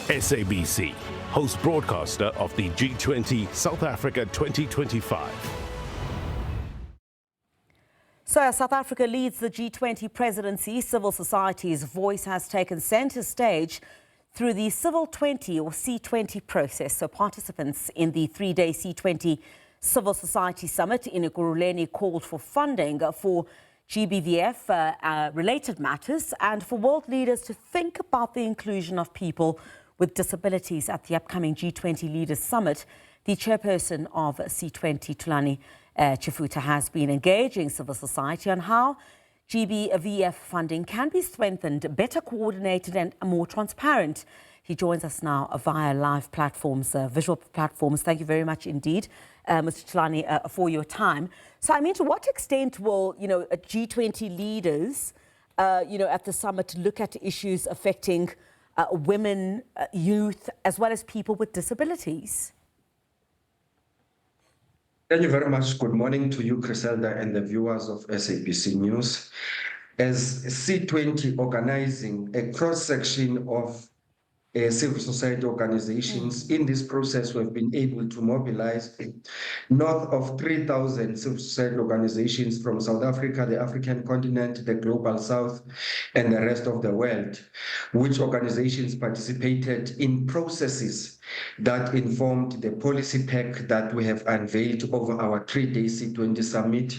SABC, host broadcaster of the G20 South Africa 2025. So as South Africa leads the G20 presidency, civil society's voice has taken centre stage through the Civil 20 or C20 process. So participants in the three-day C20 Civil Society Summit in Ekurhuleni called for funding for GBVF related matters and for world leaders to think about the inclusion of people with disabilities at the upcoming G20 Leaders Summit. The chairperson of C20, Thulani, Tshefuta, has been engaging civil society on how GBVF funding can be strengthened, better coordinated and more transparent. He joins us now via live platforms, visual platforms. Thank you very much indeed, Mr. Thulani, for your time. So, I mean, to what extent will, G20 leaders, at the summit look at issues affecting women, youth, as well as people with disabilities? Thank you very much. Good morning to you, Griselda, and the viewers of SABC News. As C20 organizing a cross-section of civil society organizations, in this process, we've been able to mobilize north of 3,000 civil society organizations from South Africa, the African continent, the global south, and the rest of the world, which organizations participated in processes that informed the policy pack that we have unveiled over our three-day C20 summit.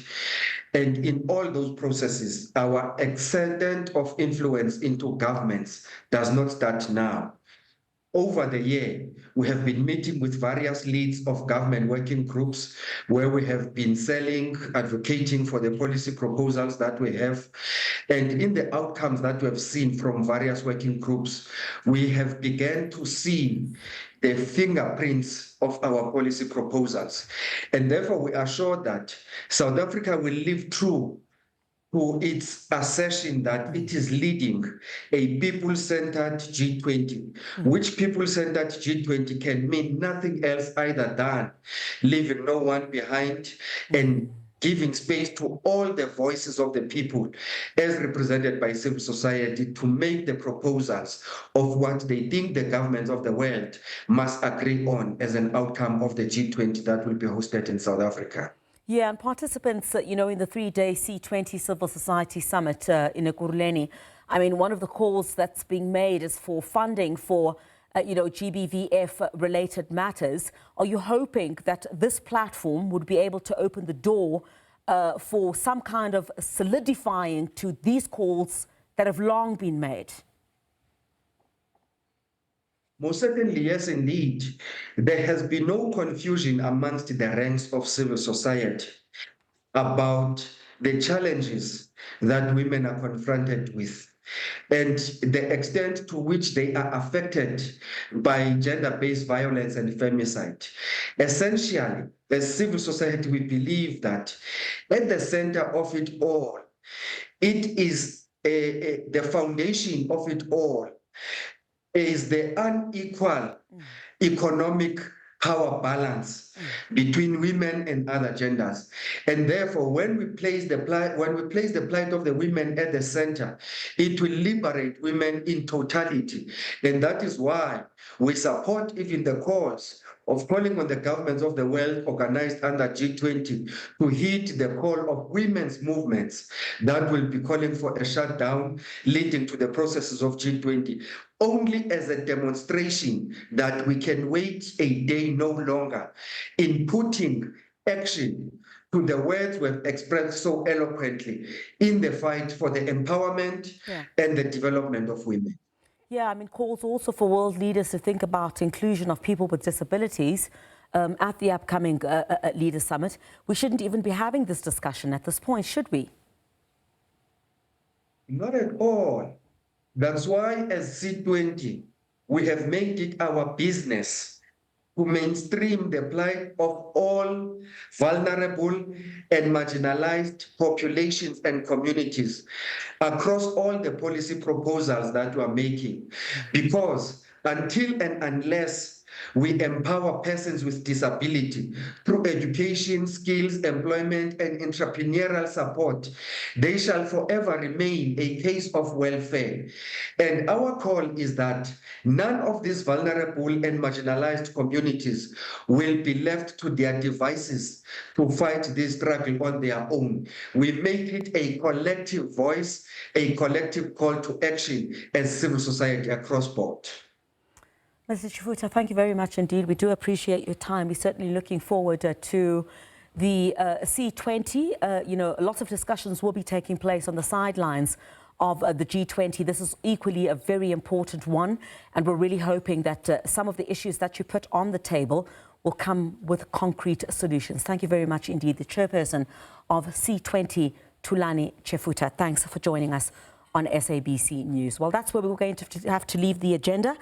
And in all those processes, our extent of influence into governments does not start now. Over the year, we have been meeting with various leads of government working groups where we have been advocating for the policy proposals that we have. And in the outcomes that we have seen from various working groups, we have begun to see the fingerprints of our policy proposals. And therefore, we are sure that South Africa will live true to its assertion that it is leading a people-centered G20, which people-centered G20 can mean nothing else either than leaving no one behind and giving space to all the voices of the people as represented by civil society to make the proposals of what they think the governments of the world must agree on as an outcome of the G20 that will be hosted in South Africa. Yeah, and participants, in the three-day C20 Civil Society Summit in Ekurhuleni, I mean, one of the calls that's being made is for funding for, GBVF-related matters. Are you hoping that this platform would be able to open the door for some kind of solidifying to these calls that have long been made? Most certainly, yes, indeed. There has been no confusion amongst the ranks of civil society about the challenges that women are confronted with and the extent to which they are affected by gender-based violence and femicide. Essentially, as civil society, we believe that at the center of it all, it is the foundation of it all is the unequal economic power balance between women and other genders. And therefore, when we place the plight of the women at the center, it will liberate women in totality. And that is why we support even the cause of calling on the governments of the world organized under G20 to heed the call of women's movements that will be calling for a shutdown leading to the processes of G20, only as a demonstration that we can wait a day no longer in putting action to the words we've expressed so eloquently in the fight for the empowerment and the development of women. Yeah, I mean, calls also for world leaders to think about inclusion of people with disabilities at the upcoming Leaders Summit. We shouldn't even be having this discussion at this point, should we? Not at all. That's why as C20, we have made it our business to mainstream the plight of all vulnerable and marginalized populations and communities across all the policy proposals that we are making. Because until and unless we empower persons with disability through education, skills, employment, and entrepreneurial support. They shall forever remain a case of welfare. And our call is that none of these vulnerable and marginalized communities will be left to their devices to fight this struggle on their own. We make it a collective voice, a collective call to action as civil society across board. Mr. Tshefuta, thank you very much indeed. We do appreciate your time. We're certainly looking forward to the C20. You know, lots of discussions will be taking place on the sidelines of the G20. This is equally a very important one, and we're really hoping that some of the issues that you put on the table will come with concrete solutions. Thank you very much indeed. The chairperson of C20, Thulani Tshefuta. Thanks for joining us on SABC News. Well, that's where we're going to have to leave the agenda.